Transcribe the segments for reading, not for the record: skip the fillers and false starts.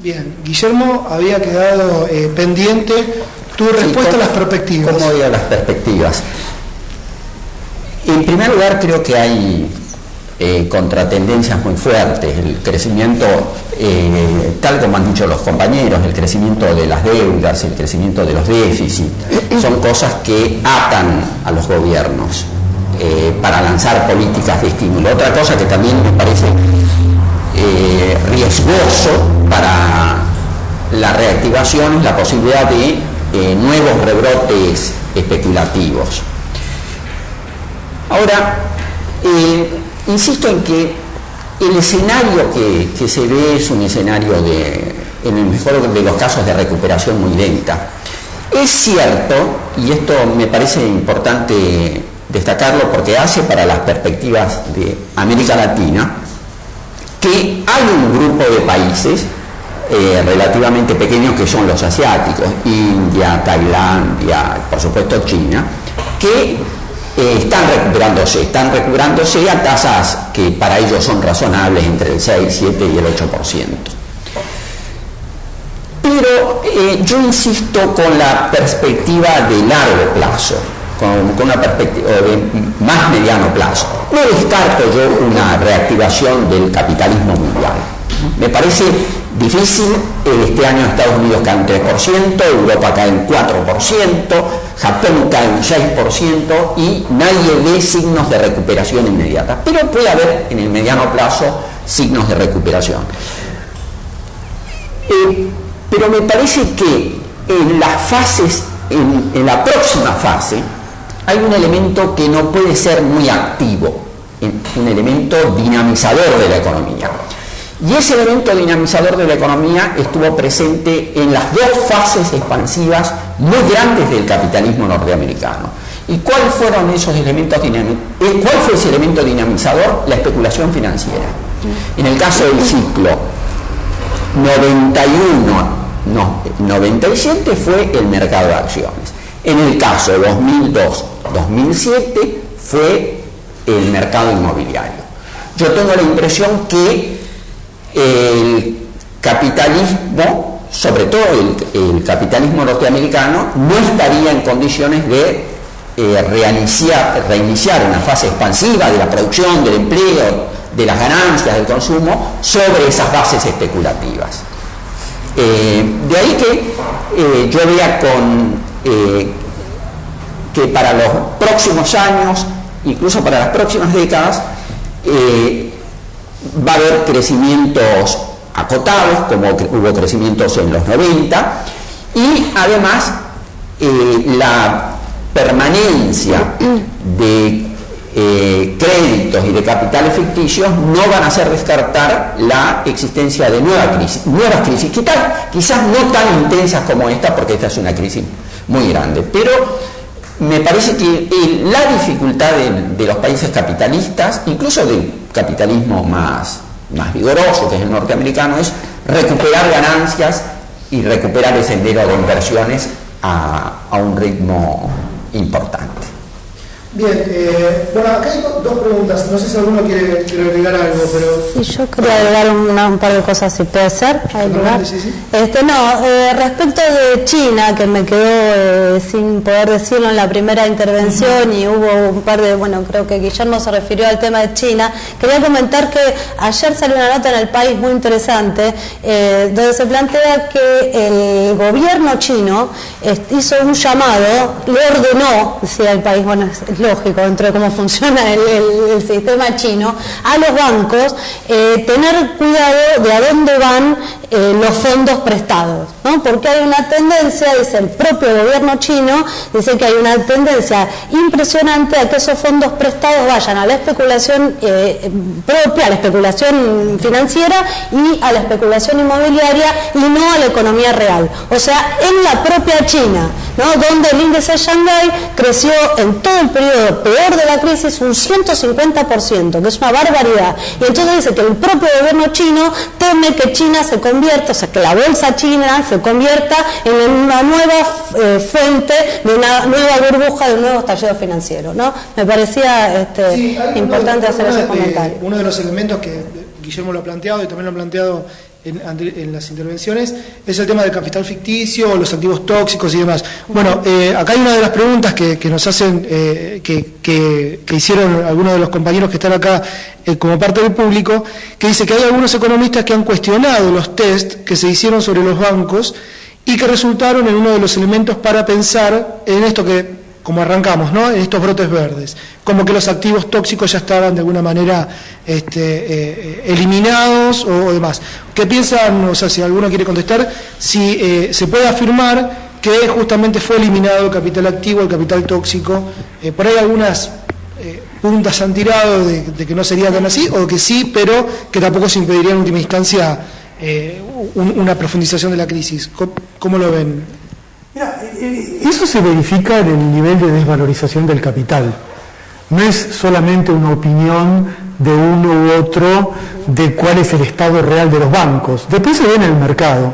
Bien, Guillermo, había quedado pendiente tu respuesta a las perspectivas. ¿Cómo veo las perspectivas? En primer lugar, creo que hay contratendencias muy fuertes. El crecimiento, tal como han dicho los compañeros, el crecimiento de las deudas, el crecimiento de los déficits, son cosas que atan a los gobiernos para lanzar políticas de estímulo. Otra cosa que también me parece riesgoso para la reactivación es la posibilidad de nuevos rebrotes especulativos. Ahora, insisto en que el escenario que se ve es un escenario en el mejor de los casos, de recuperación muy lenta. Es cierto, y esto me parece importante destacarlo porque hace para las perspectivas de América Latina, que hay un grupo de países relativamente pequeños que son los asiáticos, India, Tailandia, por supuesto China, que están recuperándose a tasas que para ellos son razonables, entre el 6, 7 y el 8%. Pero yo insisto con la perspectiva de largo plazo, con una perspectiva de más mediano plazo. No descarto yo una reactivación del capitalismo mundial. Me parece difícil. Este año Estados Unidos cae un 3%, Europa cae un 4%, Japón cae un 6% y nadie ve signos de recuperación inmediata. Pero puede haber en el mediano plazo signos de recuperación. Pero me parece que en las fases, en la próxima fase, hay un elemento que no puede ser muy activo, un elemento dinamizador de la economía. Y ese elemento dinamizador de la economía estuvo presente en las dos fases expansivas muy grandes del capitalismo norteamericano. ¿Y cuáles fueron esos elementos cuál fue ese elemento dinamizador? La especulación financiera. En el caso del ciclo 91-97 fue el mercado de acciones. En el caso 2002-2007 fue el mercado inmobiliario. Yo tengo la impresión que el capitalismo, sobre todo el capitalismo norteamericano, no estaría en condiciones de reiniciar una fase expansiva de la producción, del empleo, de las ganancias, del consumo, sobre esas bases especulativas. De ahí que yo vea que para los próximos años, incluso para las próximas décadas, va a haber crecimientos acotados, como hubo crecimientos en los 90, y además la permanencia de créditos y de capitales ficticios no van a hacer descartar la existencia de nuevas crisis, quizás no tan intensas como esta, porque esta es una crisis muy grande, pero me parece que la dificultad de los países capitalistas, incluso del capitalismo más vigoroso, que es el norteamericano, es recuperar ganancias y recuperar el sendero de inversiones a un ritmo importante. Bien, bueno, acá hay dos preguntas. No sé si alguno quiere agregar algo, pero... Sí, yo quería agregar un par de cosas, si puede ser. Sí. Respecto de China, que me quedó sin poder decirlo en la primera intervención, y hubo un par de, creo que Guillermo se refirió al tema de China, quería comentar que ayer salió una nota en El País muy interesante, donde se plantea que el gobierno chino hizo un llamado, le ordenó, decía El País, es lógico dentro de cómo funciona el sistema chino, a los bancos tener cuidado de a dónde van los fondos prestados, ¿no? Porque hay una tendencia, dice el propio gobierno chino, dice que hay una tendencia impresionante a que esos fondos prestados vayan a la especulación propia, a la especulación financiera y a la especulación inmobiliaria, y no a la economía real. O sea, en la propia China, ¿no? Donde el índice de Shanghái creció en todo el periodo peor de la crisis un 150%, que es una barbaridad. Y entonces dice que el propio gobierno chino teme que China se convierta, o sea, que la bolsa china se convierta en una nueva fuente de una nueva burbuja, de un nuevo estallido financiero, ¿no? Me parecía importante hacer ese comentario. Uno de los elementos que Guillermo lo ha planteado, y también lo han planteado en las intervenciones, es el tema del capital ficticio, los activos tóxicos y demás. Bueno, acá hay una de las preguntas que nos hacen, que hicieron algunos de los compañeros que están acá como parte del público, que dice que hay algunos economistas que han cuestionado los test que se hicieron sobre los bancos y que resultaron en uno de los elementos para pensar en esto que, como arrancamos, ¿no?, en estos brotes verdes, como que los activos tóxicos ya estaban de alguna manera eliminados o demás. ¿Qué piensan? O sea, si alguno quiere contestar, si se puede afirmar que justamente fue eliminado el capital activo, el capital tóxico. Por ahí algunas puntas han tirado de que no sería tan así, o que sí, pero que tampoco se impediría en última instancia una profundización de la crisis. ¿Cómo lo ven? Mira, eso se verifica en el nivel de desvalorización del capital. No es solamente una opinión de uno u otro de cuál es el estado real de los bancos. Después se ve en el mercado.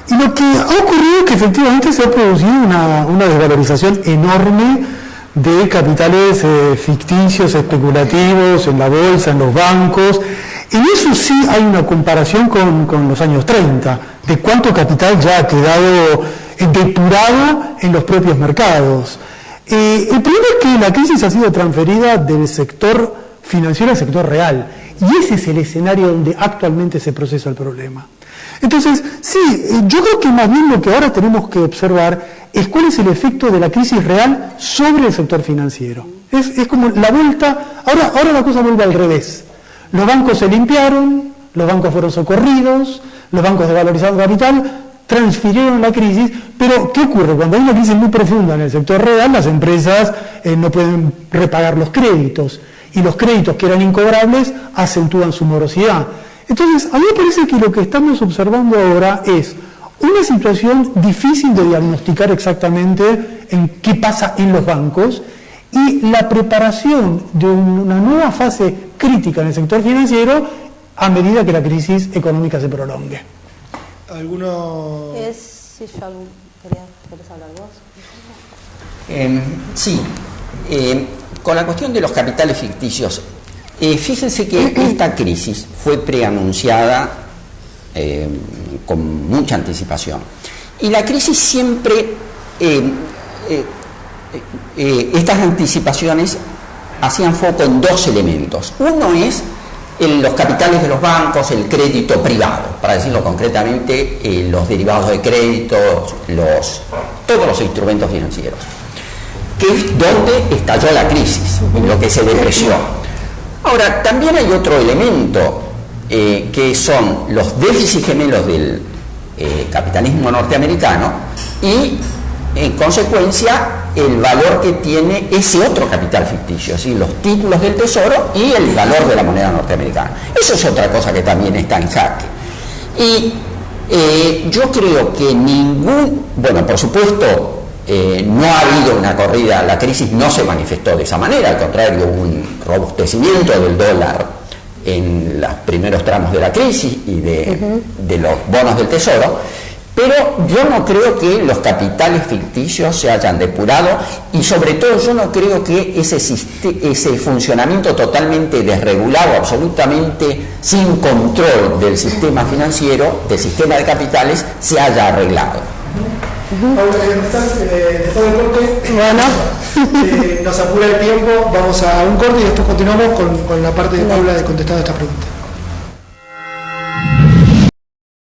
Y lo que ha ocurrido es que efectivamente se ha producido una desvalorización enorme de capitales ficticios, especulativos, en la bolsa, en los bancos. En eso sí hay una comparación con los años 30, de cuánto capital ya ha quedado depurado en los propios mercados. El problema es que la crisis ha sido transferida del sector financiero al sector real, y ese es el escenario donde actualmente se procesa el problema. Entonces, sí, yo creo que más bien lo que ahora tenemos que observar es cuál es el efecto de la crisis real sobre el sector financiero. Es como la vuelta, ahora la cosa vuelve al revés. Los bancos se limpiaron, los bancos fueron socorridos, los bancos desvalorizaron capital, transfirieron la crisis, pero ¿qué ocurre? Cuando hay una crisis muy profunda en el sector real, las empresas no pueden repagar los créditos, y los créditos que eran incobrables acentúan su morosidad. Entonces, a mí me parece que lo que estamos observando ahora es una situación difícil de diagnosticar exactamente en qué pasa en los bancos, y la preparación de una nueva fase crítica en el sector financiero a medida que la crisis económica se prolongue. ¿Alguno? Si yo ¿querés hablar vos? Sí, con la cuestión de los capitales ficticios, fíjense que esta crisis fue preanunciada con mucha anticipación, y la crisis siempre, estas anticipaciones hacían foco en dos elementos. Uno es los capitales de los bancos, el crédito privado, para decirlo concretamente, los derivados de crédito, todos los instrumentos financieros, que es donde estalló la crisis, en lo que se depreció. Ahora, también hay otro elemento, que son los déficits gemelos del capitalismo norteamericano y, en consecuencia, el valor que tiene ese otro capital ficticio, es decir, los títulos del tesoro y el valor de la moneda norteamericana. Eso es otra cosa que también está en jaque. Y yo creo que bueno, por supuesto, no ha habido una corrida, la crisis no se manifestó de esa manera, al contrario, hubo un robustecimiento del dólar en los primeros tramos de la crisis y de los bonos del tesoro. Pero yo no creo que los capitales ficticios se hayan depurado, y sobre todo yo no creo que ese funcionamiento totalmente desregulado, absolutamente sin control del sistema financiero, del sistema de capitales, se haya arreglado. Paula, después del corte, nos apura el tiempo, vamos a un corte y después continuamos con la parte de Paula de contestar esta pregunta.